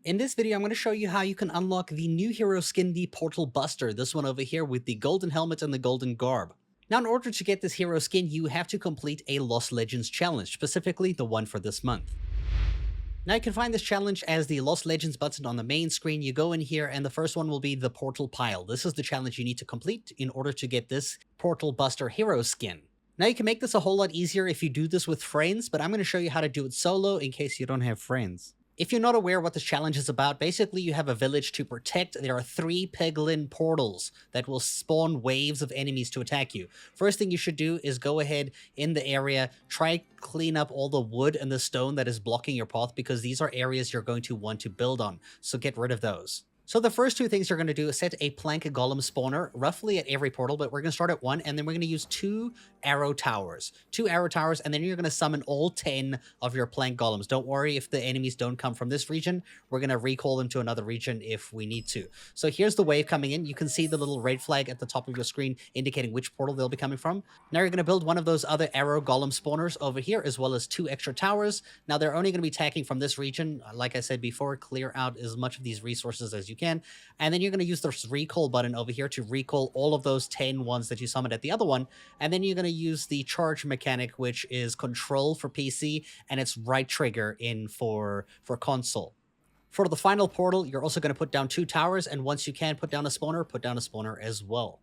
In this video, I'm going to show you how you can unlock the new hero skin, the Portal Buster, this one over here with the golden helmet and the golden garb. Now, in order to get this hero skin, you have to complete a Lost Legends challenge, specifically the one for this month. Now you can find this challenge as the Lost Legends button on the main screen. You go in here and the first one will be the Portal Pile. This is the challenge you need to complete in order to get this Portal Buster hero skin. Now you can make this a whole lot easier if you do this with friends, but I'm going to show you how to do it solo in case you don't have friends. If you're not aware what this challenge is about, basically you have a village to protect. There are 3 Peglin portals that will spawn waves of enemies to attack you. First thing you should do is go ahead in the area, try clean up all the wood and the stone that is blocking your path, because these are areas you're going to want to build on, so get rid of those. So the first 2 things you're going to do is set a plank golem spawner roughly at every portal, but we're going to start at 1, and then we're going to use 2 arrow towers. 2 arrow towers, and then you're going to summon all 10 of your plank golems. Don't worry if the enemies don't come from this region. We're going to recall them to another region if we need to. So here's the wave coming in. You can see the little red flag at the top of your screen indicating which portal they'll be coming from. Now you're going to build one of those other arrow golem spawners over here, as well as 2 extra towers. Now they're only going to be attacking from this region. Like I said before, clear out as much of these resources as you can. And then you're going to use this recall button over here to recall all of those 10 ones that you summoned at the other one. And then you're going to use the charge mechanic, which is control for PC, and it's right trigger in for console. For the final portal, you're also going to put down 2 towers, and once you can put down a spawner as well.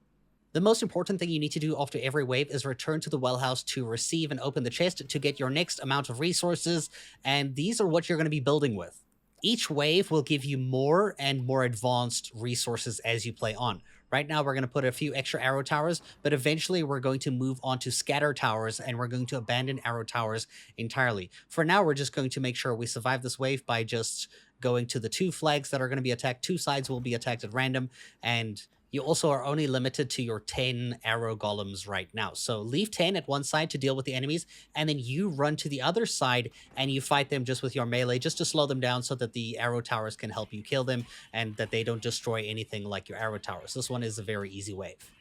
The most important thing you need to do after every wave is return to the well house to receive and open the chest to get your next amount of resources, and these are what you're going to be building with. Each wave will give you more and more advanced resources as you play on. Right now, we're going to put a few extra arrow towers, but eventually we're going to move on to scatter towers, and we're going to abandon arrow towers entirely. For now, we're just going to make sure we survive this wave by just going to the 2 flags that are going to be attacked. 2 sides will be attacked at random, and you also are only limited to your 10 arrow golems right now. So leave 10 at one side to deal with the enemies, and then you run to the other side and you fight them just with your melee, just to slow them down so that the arrow towers can help you kill them and that they don't destroy anything like your arrow towers. This one is a very easy wave.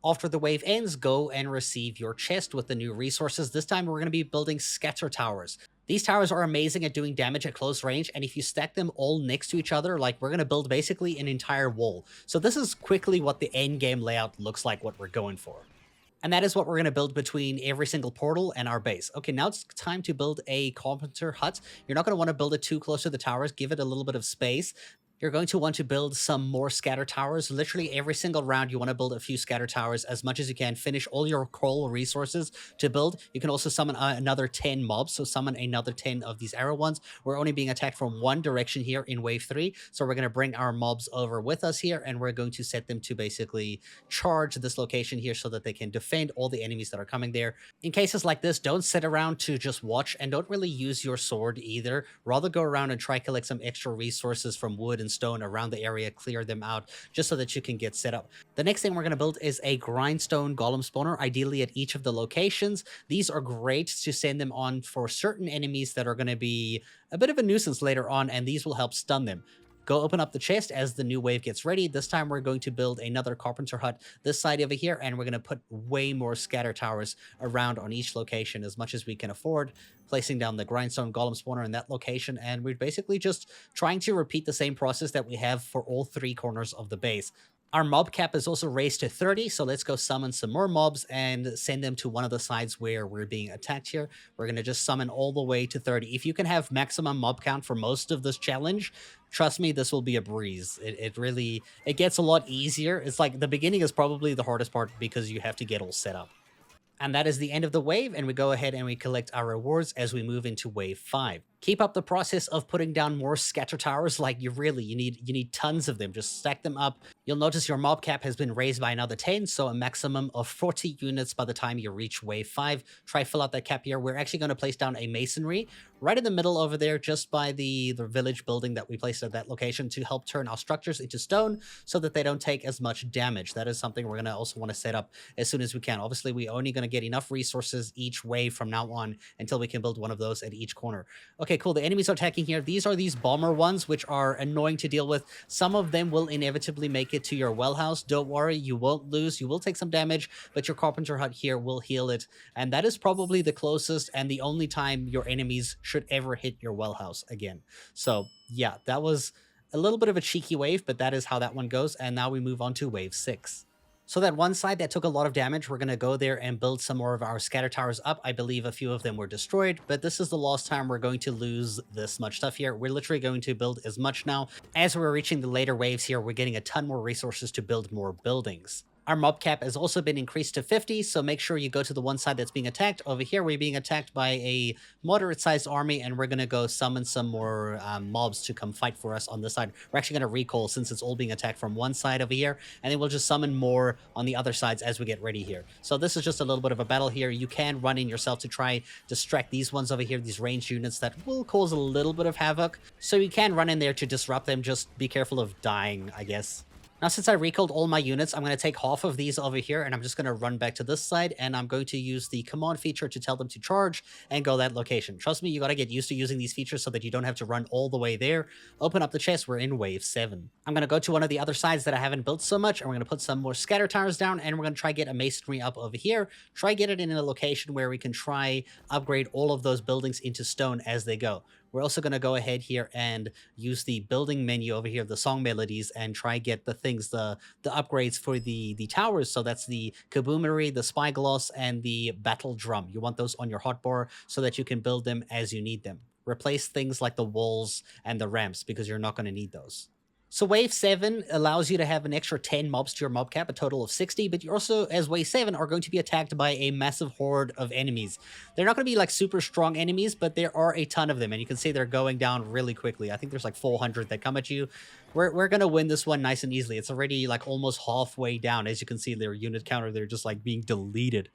After the wave ends, go and receive your chest with the new resources. This time we're going to be building scatter towers. These towers are amazing at doing damage at close range, and if you stack them all next to each other, like, we're going to build basically an entire wall. So this is quickly what the end game layout looks like, what we're going for. And that is what we're going to build between every single portal and our base. Okay, now it's time to build a carpenter hut. You're not going to want to build it too close to the towers. Give it a little bit of space. You're going to want to build some more scatter towers. Literally every single round, you want to build a few scatter towers as much as you can. Finish all your coal resources to build. You can also summon another 10 mobs, so summon another 10 of these arrow ones. We're only being attacked from one direction here in wave 3, so we're going to bring our mobs over with us here, and we're going to set them to basically charge this location here so that they can defend all the enemies that are coming there. In cases like this, don't sit around to just watch, and don't really use your sword either. Rather go around and try collect some extra resources from wood and stone around the area, clear them out just so that you can get set up. The next thing we're going to build is a grindstone golem spawner, ideally at each of the locations. These are great to send them on for certain enemies that are going to be a bit of a nuisance later on, and these will help stun them. Go open up the chest as the new wave gets ready. This time we're going to build another carpenter hut this side over here, and we're going to put way more scatter towers around on each location as much as we can afford, placing down the grindstone golem spawner in that location, and we're basically just trying to repeat the same process that we have for all 3 corners of the base. Our mob cap is also raised to 30, so let's go summon some more mobs and send them to one of the sides where we're being attacked here. We're going to just summon all the way to 30. If you can have maximum mob count for most of this challenge, trust me, this will be a breeze. It gets a lot easier. It's like the beginning is probably the hardest part because you have to get all set up. And that is the end of the wave, and we go ahead and we collect our rewards as we move into wave 5. Keep up the process of putting down more scatter towers. Like, you need tons of them. Just stack them up. You'll notice your mob cap has been raised by another 10, so a maximum of 40 units by the time you reach wave 5. Try fill out that cap here. We're actually going to place down a masonry right in the middle over there, just by the village building that we placed at that location, to help turn our structures into stone so that they don't take as much damage. That is something we're going to also want to set up as soon as we can. Obviously, we're only going to get enough resources each wave from now on until we can build one of those at each corner. Okay, cool. The enemies are attacking here. These are these bomber ones, which are annoying to deal with. Some of them will inevitably make it to your well house. Don't worry, you won't lose. You will take some damage, but your carpenter hut here will heal it. And that is probably the closest and the only time your enemies should ever hit your well house again. So yeah, that was A little bit of a cheeky wave, but that is how that one goes. And now we move on to wave 6. So that one side that took a lot of damage, we're going to go there and build some more of our scatter towers up. I believe a few of them were destroyed, but this is the last time we're going to lose this much stuff here. We're literally going to build as much now. As we're reaching the later waves here, we're getting a ton more resources to build more buildings. Our mob cap has also been increased to 50, so make sure you go to the one side that's being attacked. Over here, we're being attacked by a moderate-sized army, and we're going to go summon some more mobs to come fight for us on this side. We're actually going to recall since it's all being attacked from one side over here, and then we'll just summon more on the other sides as we get ready here. So this is just a little bit of a battle here. You can run in yourself to try distract these ones over here, these ranged units that will cause a little bit of havoc. So you can run in there to disrupt them. Just be careful of dying, I guess. Now, since I recalled all my units, I'm going to take half of these over here, and I'm just going to run back to this side, and I'm going to use the command feature to tell them to charge and go that location. Trust me, you got to get used to using these features so that you don't have to run all the way there. Open up the chest. We're in wave 7. I'm going to go to one of the other sides that I haven't built so much, and we're going to put some more scatter towers down, and we're going to try get a masonry up over here. Try get it in a location where we can try upgrade all of those buildings into stone as they go. We're also going to go ahead here and use the building menu over here, the song melodies, and try get the things, the upgrades for the towers. So that's the Kaboomery, the Spyglass, and the Battle Drum. You want those on your hotbar so that you can build them as you need them. Replace things like the walls and the ramps because you're not going to need those. So wave 7 allows you to have an extra 10 mobs to your mob cap, a total of 60, but you also, as wave 7, are going to be attacked by a massive horde of enemies. They're not going to be like super strong enemies, but there are a ton of them, and you can see they're going down really quickly. I think there's like 400 that come at you. We're going to win this one nice and easily. It's already like almost halfway down. As you can see, their unit counter, they're just like being deleted.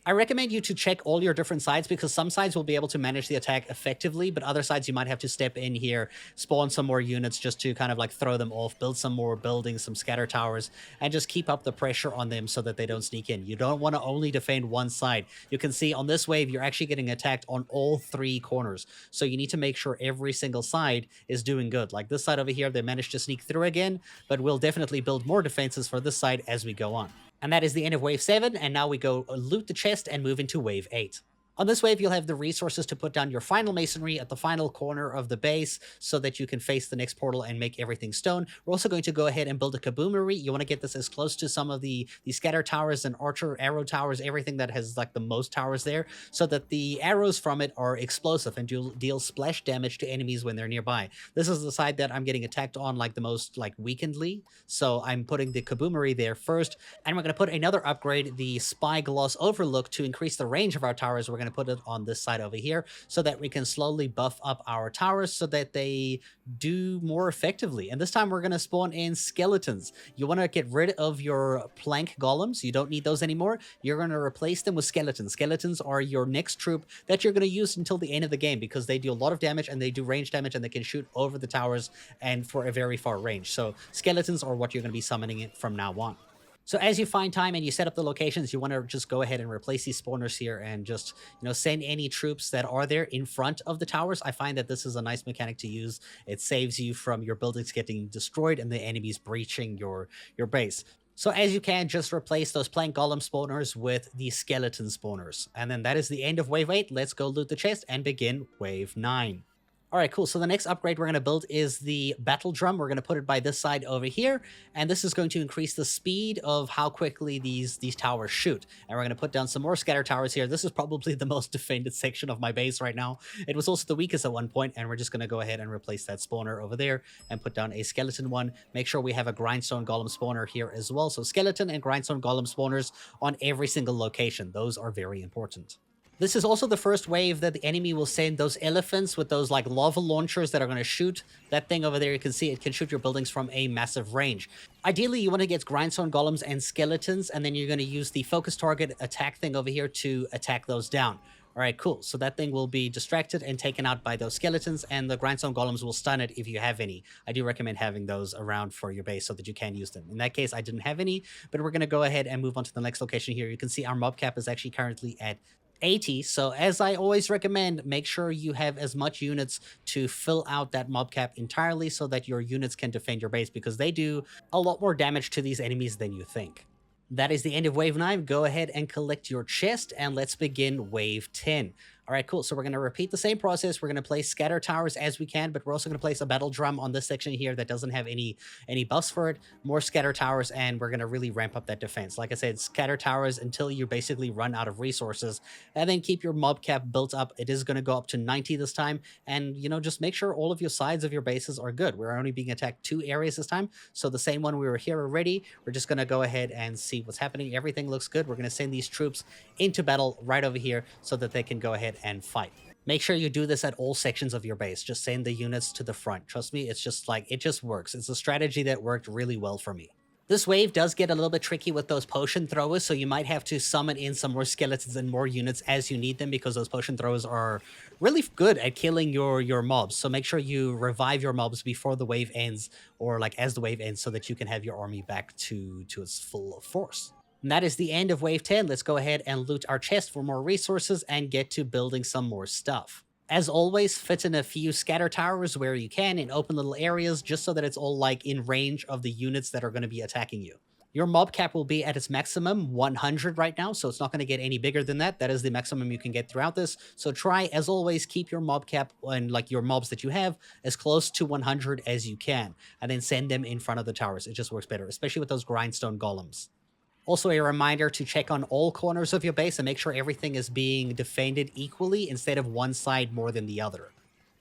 I recommend you to check all your different sides because some sides will be able to manage the attack effectively, but other sides you might have to step in here, spawn some more units just to kind of like throw them off, build some more buildings, some scatter towers, and just keep up the pressure on them so that they don't sneak in. You don't want to only defend one side. You can see on this wave, you're actually getting attacked on all 3 corners. So you need to make sure every single side is doing good. Like this side over here, they managed to sneak through again, but we'll definitely build more defenses for this side as we go on. And that is the end of wave 7, and now we go loot the chest and move into wave 8. On this wave, you'll have the resources to put down your final masonry at the final corner of the base so that you can face the next portal and make everything stone. We're also going to go ahead and build a Kaboomery. You want to get this as close to some of the scatter towers and archer arrow towers, everything that has like the most towers there, so that the arrows from it are explosive and deal splash damage to enemies when they're nearby. This is the side that I'm getting attacked on like the most like weakenedly, so I'm putting the Kaboomery there first, and we're going to put another upgrade, the Spyglass Overlook, to increase the range of our towers. We're going to put it on this side over here so that we can slowly buff up our towers so that they do more effectively. And this time we're going to spawn in skeletons. You want to get rid of your plank golems. You don't need those anymore. You're going to replace them with skeletons. Skeletons are your next troop that you're going to use until the end of the game because they do a lot of damage and they do range damage and they can shoot over the towers and for a very far range. So skeletons are what you're going to be summoning it from now on. So as you find time and you set up the locations, you want to just go ahead and replace these spawners here and just, send any troops that are there in front of the towers. I find that this is a nice mechanic to use. It saves you from your buildings getting destroyed and the enemies breaching your base. So as you can, just replace those plank golem spawners with the skeleton spawners. And then that is the end of wave 8. Let's go loot the chest and begin wave 9. All right, cool. So the next upgrade we're going to build is the Battle Drum. We're going to put it by this side over here, and this is going to increase the speed of how quickly these towers shoot. And we're going to put down some more scatter towers here. This is probably the most defended section of my base right now. It was also the weakest at one point, and we're just going to go ahead and replace that spawner over there and put down a skeleton one. Make sure we have a grindstone golem spawner here as well. So skeleton and grindstone golem spawners on every single location. Those are very important. This is also the first wave that the enemy will send those elephants with those like lava launchers that are going to shoot. That thing over there, you can see it can shoot your buildings from a massive range. Ideally, you want to get grindstone golems and skeletons, and then you're going to use the focus target attack thing over here to attack those down. All right, cool. So that thing will be distracted and taken out by those skeletons, and the grindstone golems will stun it if you have any. I do recommend having those around for your base so that you can use them. In that case, I didn't have any, but we're going to go ahead and move on to the next location here. You can see our mob cap is actually currently at 80. So as I always recommend, make sure you have as much units to fill out that mob cap entirely so that your units can defend your base, because they do a lot more damage to these enemies than you think. That is the end of wave 9. Go ahead and collect your chest, and let's begin wave 10. All right, cool. So we're going to repeat the same process. We're going to place scatter towers as we can, but we're also going to place a battle drum on this section here that doesn't have any buffs for it. More scatter towers, and we're going to really ramp up that defense. Like I said, scatter towers until you basically run out of resources, and then keep your mob cap built up. It is going to go up to 90 this time, and just make sure all of your sides of your bases are good. We're only being attacked 2 areas this time, so the same one we were here already. We're just going to go ahead and see what's happening. Everything looks good. We're going to send these troops into battle right over here so that they can go ahead and fight. Make sure you do this at all sections of your base. Just send the units to the front. Trust me, it's just like, it just works. It's a strategy that worked really well for me. This wave does get a little bit tricky with those potion throwers, so you might have to summon in some more skeletons and more units as you need them, because those potion throwers are really good at killing your mobs. So make sure you revive your mobs before the wave ends, or like as the wave ends, so that you can have your army back to its full force. And that is the end of Wave 10. Let's go ahead and loot our chest for more resources and get to building some more stuff. As always, fit in a few scatter towers where you can in open little areas, just so that it's all like in range of the units that are going to be attacking you. Your mob cap will be at its maximum 100 right now, so it's not going to get any bigger than that. That is the maximum you can get throughout this. So try, as always, keep your mob cap and like your mobs that you have as close to 100 as you can, and then send them in front of the towers. It just works better, especially with those grindstone golems. Also, a reminder to check on all corners of your base and make sure everything is being defended equally instead of one side more than the other.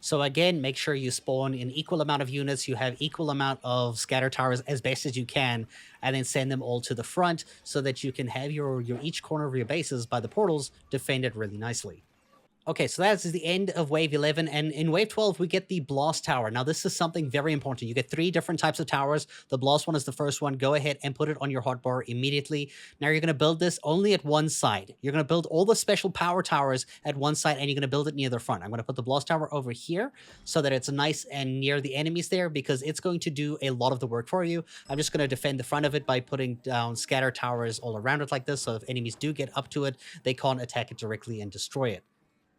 So again, make sure you spawn an equal amount of units, you have equal amount of scatter towers as best as you can, and then send them all to the front so that you can have your each corner of your bases by the portals defended really nicely. Okay, so that is the end of Wave 11, and in Wave 12, we get the Blast Tower. Now, this is something very important. You get 3 different types of towers. The Blast one is the first one. Go ahead and put it on your hotbar immediately. Now, you're going to build this only at one side. You're going to build all the special power towers at one side, and you're going to build it near the front. I'm going to put the Blast Tower over here so that it's nice and near the enemies there, because it's going to do a lot of the work for you. I'm just going to defend the front of it by putting down scatter towers all around it like this, so if enemies do get up to it, they can't attack it directly and destroy it.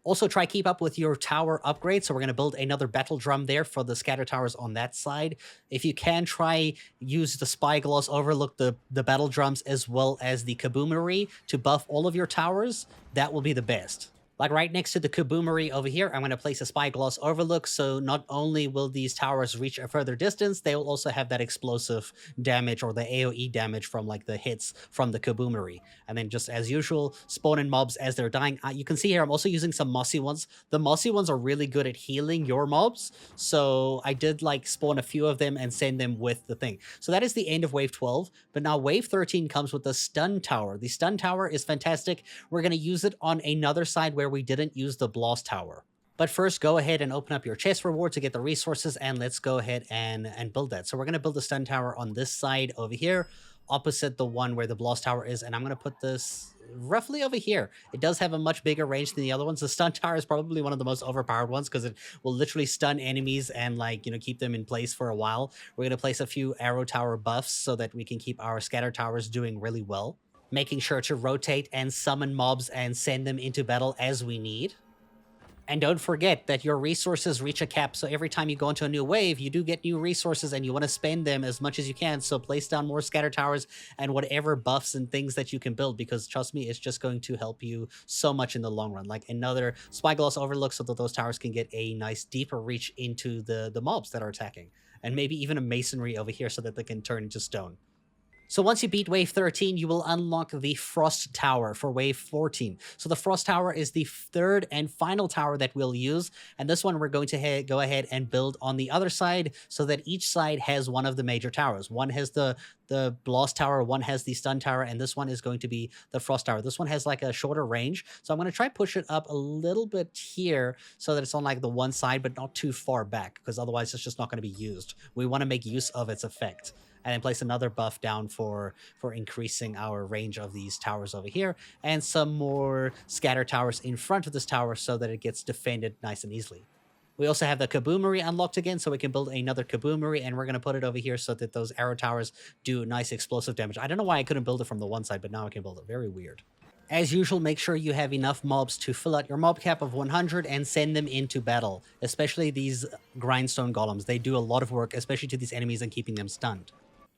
Also, try keep up with your tower upgrade. So we're going to build another battle drum there for the scatter towers on that side. If you can, try use the spyglass, overlook the battle drums as well as the kaboomery to buff all of your towers. That will be the best. Like right next to the kaboomery over here, I'm going to place a spyglass overlook, so not only will these towers reach a further distance, they will also have that explosive damage or the AoE damage from like the hits from the kaboomery. And then just as usual, spawn in mobs as they're dying. You can see here I'm also using some mossy ones. The mossy ones are really good at healing your mobs, so I did like spawn a few of them and send them with the thing. So that is the end of Wave 12, but now Wave 13 comes with the stun tower. The stun tower is fantastic. We're going to use it on another side where we didn't use the Blast Tower. But first, go ahead and open up your chest reward to get the resources, and let's go ahead and build that. So we're going to build the stun tower on this side over here, opposite the one where the Blast Tower is, and I'm going to put this roughly over here. It does have a much bigger range than the other ones. The stun tower is probably one of the most overpowered ones because it will literally stun enemies and keep them in place for a while. We're going to place a few arrow tower buffs so that we can keep our scatter towers doing really well, making sure to rotate and summon mobs and send them into battle as we need. And don't forget that your resources reach a cap, so every time you go into a new wave, you do get new resources and you want to spend them as much as you can, so place down more scatter towers and whatever buffs and things that you can build, because trust me, it's just going to help you so much in the long run. Like another spyglass overlook so that those towers can get a nice deeper reach into the mobs that are attacking, and maybe even a masonry over here so that they can turn into stone. So once you beat Wave 13, you will unlock the Frost Tower for Wave 14. So the Frost Tower is the third and final tower that we'll use, and this one we're going to go ahead and build on the other side so that each side has one of the major towers. One has the Blast Tower, one has the Stun Tower, and this one is going to be the Frost Tower. This one has like a shorter range, so I'm going to try push it up a little bit here so that it's on like the one side but not too far back, because otherwise it's just not going to be used. We want to make use of its effect. And then place another buff down for increasing our range of these towers over here, and some more scatter towers in front of this tower so that it gets defended nice and easily. We also have the kaboomery unlocked again, so we can build another kaboomery, and we're going to put it over here so that those arrow towers do nice explosive damage. I don't know why I couldn't build it from the one side, but now I can build it. Very weird. As usual, make sure you have enough mobs to fill out your mob cap of 100 and send them into battle, especially these grindstone golems. They do a lot of work, especially to these enemies and keeping them stunned.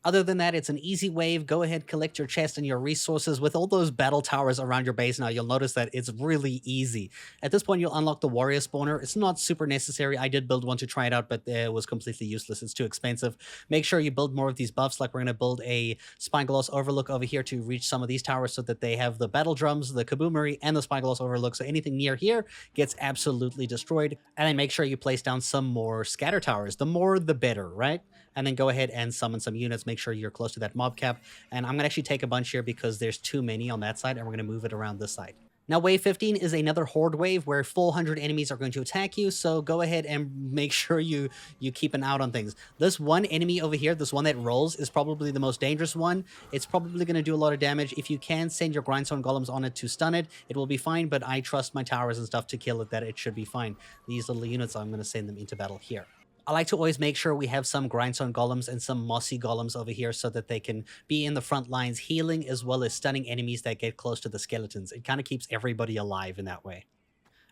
Other than that, it's an easy wave. Go ahead, collect your chest and your resources. With all those battle towers around your base now, you'll notice that it's really easy. At this point, you'll unlock the warrior spawner. It's not super necessary. I did build one to try it out, but it was completely useless. It's too expensive. Make sure you build more of these buffs. Like we're going to build a Spyglass Overlook over here to reach some of these towers so that they have the battle drums, the Kaboomery, and the Spyglass Overlook. So anything near here gets absolutely destroyed. And then make sure you place down some more scatter towers. The more, the better, right? And then go ahead and summon some units. Make sure you're close to that mob cap. And I'm going to actually take a bunch here because there's too many on that side, and we're going to move it around this side. Now, wave 15 is another horde wave where 400 enemies are going to attack you, so go ahead and make sure you keep an eye on things. This one enemy over here, this one that rolls, is probably the most dangerous one. It's probably going to do a lot of damage. If you can send your grindstone golems on it to stun it, it will be fine, but I trust my towers and stuff to kill it, that it should be fine. These little units, I'm going to send them into battle here. I like to always make sure we have some grindstone golems and some mossy golems over here so that they can be in the front lines healing as well as stunning enemies that get close to the skeletons. It kind of keeps everybody alive in that way.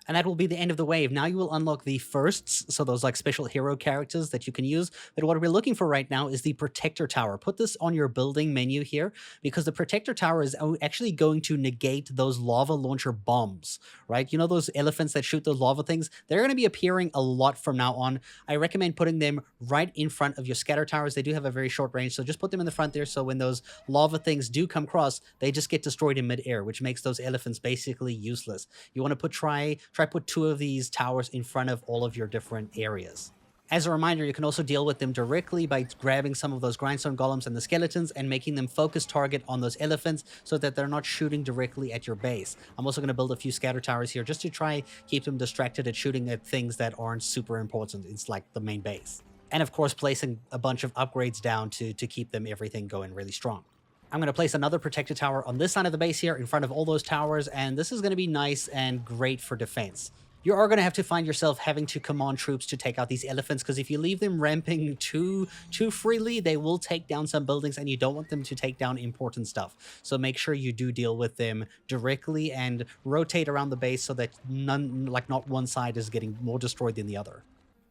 And that will be the end of the wave. Now you will unlock the firsts, so those like special hero characters that you can use. But what we're looking for right now is the Protector Tower. Put this on your building menu here, because the Protector Tower is actually going to negate those lava launcher bombs, right? You know those elephants that shoot those lava things? They're going to be appearing a lot from now on. I recommend putting them right in front of your scatter towers. They do have a very short range, so just put them in the front there, so when those lava things do come across, they just get destroyed in midair, which makes those elephants basically useless. You want to try put 2 of these towers in front of all of your different areas. As a reminder, you can also deal with them directly by grabbing some of those grindstone golems and the skeletons and making them focus target on those elephants so that they're not shooting directly at your base. I'm also going to build a few scatter towers here just to try keep them distracted at shooting at things that aren't super important. It's like the main base. And of course, placing a bunch of upgrades down to keep them everything going really strong. I'm going to place another protected tower on this side of the base here in front of all those towers, and this is going to be nice and great for defense. You are going to have to find yourself having to command troops to take out these elephants, because if you leave them ramping too freely, they will take down some buildings, and you don't want them to take down important stuff. So make sure you do deal with them directly and rotate around the base so that not one side is getting more destroyed than the other.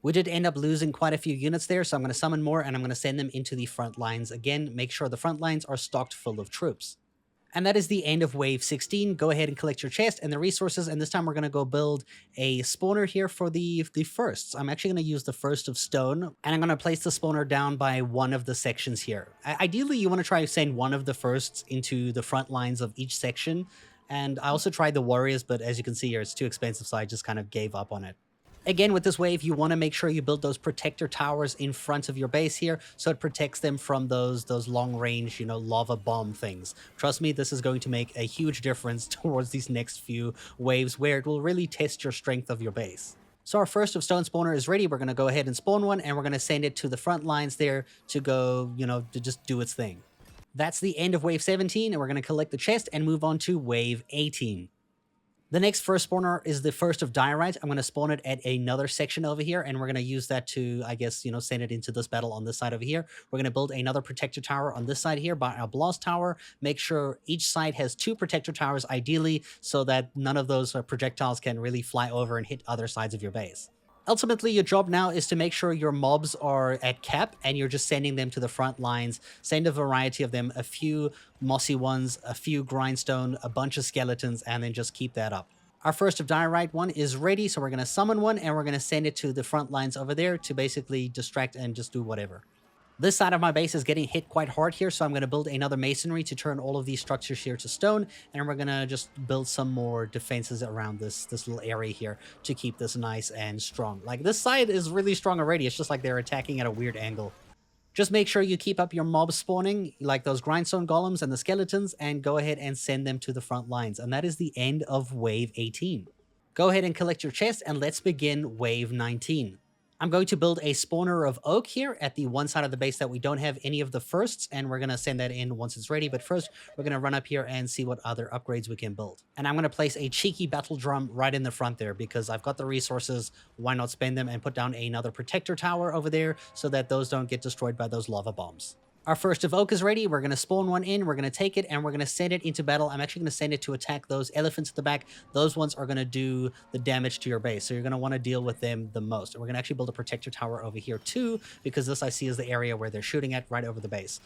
We did end up losing quite a few units there, so I'm going to summon more, and I'm going to send them into the front lines again. Make sure the front lines are stocked full of troops. And that is the end of wave 16. Go ahead and collect your chest and the resources, and this time we're going to go build a spawner here for the firsts. I'm actually going to use the first of stone, and I'm going to place the spawner down by one of the sections here. Ideally, you want to try to send one of the firsts into the front lines of each section, and I also tried the warriors, but as you can see here, it's too expensive, so I just kind of gave up on it. Again, with this wave, you want to make sure you build those protector towers in front of your base here, so it protects them from those long-range, lava bomb things. Trust me, this is going to make a huge difference towards these next few waves, where it will really test your strength of your base. So our first of stone spawner is ready. We're going to go ahead and spawn one, and we're going to send it to the front lines there to go, to just do its thing. That's the end of wave 17, and we're going to collect the chest and move on to wave 18. The next first spawner is the first of diorite. I'm going to spawn it at another section over here, and we're going to use that to, I guess, send it into this battle on this side over here. We're going to build another protector tower on this side here by our blast tower. Make sure each side has 2 protector towers, ideally, so that none of those projectiles can really fly over and hit other sides of your base. Ultimately, your job now is to make sure your mobs are at cap, and you're just sending them to the front lines. Send a variety of them, a few mossy ones, a few grindstone, a bunch of skeletons, and then just keep that up. Our first of diorite one is ready, so we're going to summon one, and we're going to send it to the front lines over there to basically distract and just do whatever. This side of my base is getting hit quite hard here, so I'm going to build another masonry to turn all of these structures here to stone, and we're going to just build some more defenses around this little area here to keep this nice and strong. Like, this side is really strong already. It's just like they're attacking at a weird angle. Just make sure you keep up your mobs spawning, like those grindstone golems and the skeletons, and go ahead and send them to the front lines. And that is the end of wave 18. Go ahead and collect your chest, and let's begin wave 19. I'm going to build a spawner of oak here at the one side of the base that we don't have any of the firsts, and we're going to send that in once it's ready. But first, we're going to run up here and see what other upgrades we can build. And I'm going to place a cheeky battle drum right in the front there, because I've got the resources. Why not spend them and put down another protector tower over there so that those don't get destroyed by those lava bombs. Our first of oak is ready. We're going to spawn one in. We're going to take it, and we're going to send it into battle. I'm actually going to send it to attack those elephants at the back. Those ones are going to do the damage to your base, so you're going to want to deal with them the most. And we're going to actually build a protector tower over here too, because this I see is the area where they're shooting at, right over the base.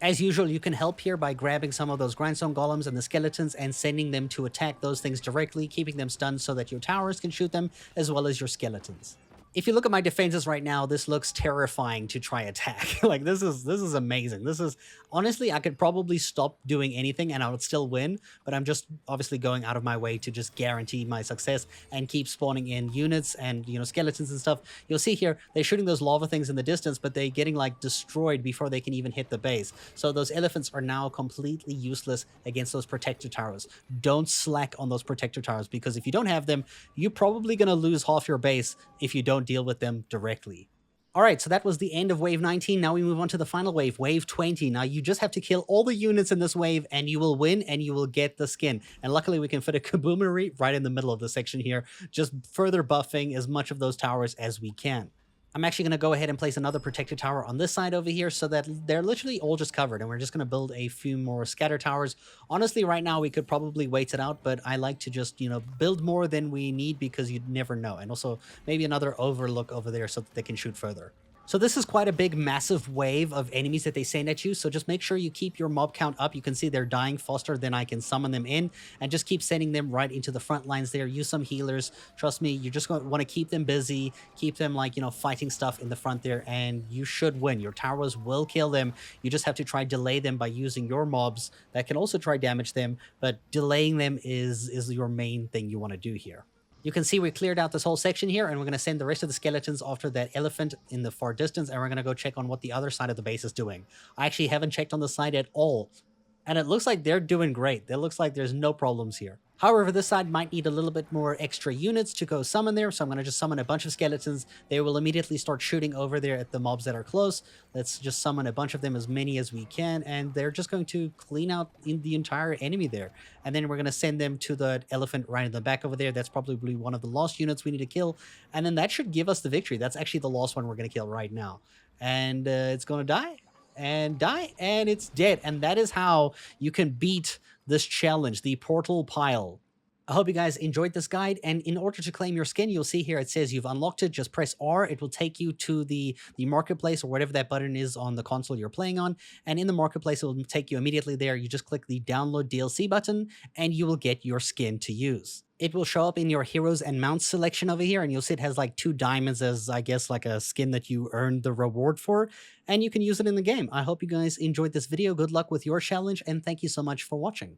As usual, you can help here by grabbing some of those grindstone golems and the skeletons and sending them to attack those things directly, keeping them stunned so that your towers can shoot them, as well as your skeletons. If you look at my defenses right now, this looks terrifying to try attack. Like this is amazing. This is honestly, I could probably stop doing anything and I would still win, but I'm just obviously going out of my way to just guarantee my success and keep spawning in units and, you know, skeletons and stuff. You'll see here, they're shooting those lava things in the distance, but they're getting like destroyed before they can even hit the base. So those elephants are now completely useless against those protector towers. Don't slack on those protector towers, because if you don't have them, you're probably going to lose half your base if you don't deal with them directly. All right, so that was the end of wave 19. Now we move on to the final wave, wave 20. Now you just have to kill all the units in this wave and you will win and you will get the skin. And luckily we can fit a Kaboomery right in the middle of the section here, just further buffing as much of those towers as we can. I'm actually going to go ahead and place another protected tower on this side over here so that they're literally all just covered, and we're just going to build a few more scatter towers. Honestly, right now we could probably wait it out, but I like to just, you know, build more than we need because you'd never know. And also maybe another overlook over there so that they can shoot further. So this is quite a big, massive wave of enemies that they send at you. So just make sure you keep your mob count up. You can see they're dying faster than I can summon them in, and just keep sending them right into the front lines there. Use some healers. Trust me, you're just going to want to keep them busy, keep them like, you know, fighting stuff in the front there, and you should win. Your towers will kill them. You just have to try delay them by using your mobs that can also try damage them, but delaying them is your main thing you want to do here. You can see we cleared out this whole section here, and we're going to send the rest of the skeletons after that elephant in the far distance, and we're going to go check on what the other side of the base is doing. I actually haven't checked on the side at all, and it looks like they're doing great. It looks like there's no problems here. However, this side might need a little bit more extra units to go summon there, so I'm going to just summon a bunch of skeletons. They will immediately start shooting over there at the mobs that are close. Let's just summon a bunch of them, as many as we can, and they're just going to clean out the entire enemy there. And then we're going to send them to the elephant right in the back over there. That's probably one of the last units we need to kill, and then that should give us the victory. That's actually the last one we're going to kill right now. And it's going to die, and it's dead. And that is how you can beat this challenge, the portal pile. I hope you guys enjoyed this guide, and in order to claim your skin, you'll see here it says you've unlocked it. Just press R. It will take you to the marketplace, or whatever that button is on the console you're playing on, and in the marketplace it will take you immediately there. You just click the download DLC button and you will get your skin to use. It will show up in your heroes and mounts selection over here, and you'll see it has like 2 diamonds as, I guess, like a skin that you earned the reward for, and you can use it in the game. I hope you guys enjoyed this video. Good luck with your challenge, and thank you so much for watching.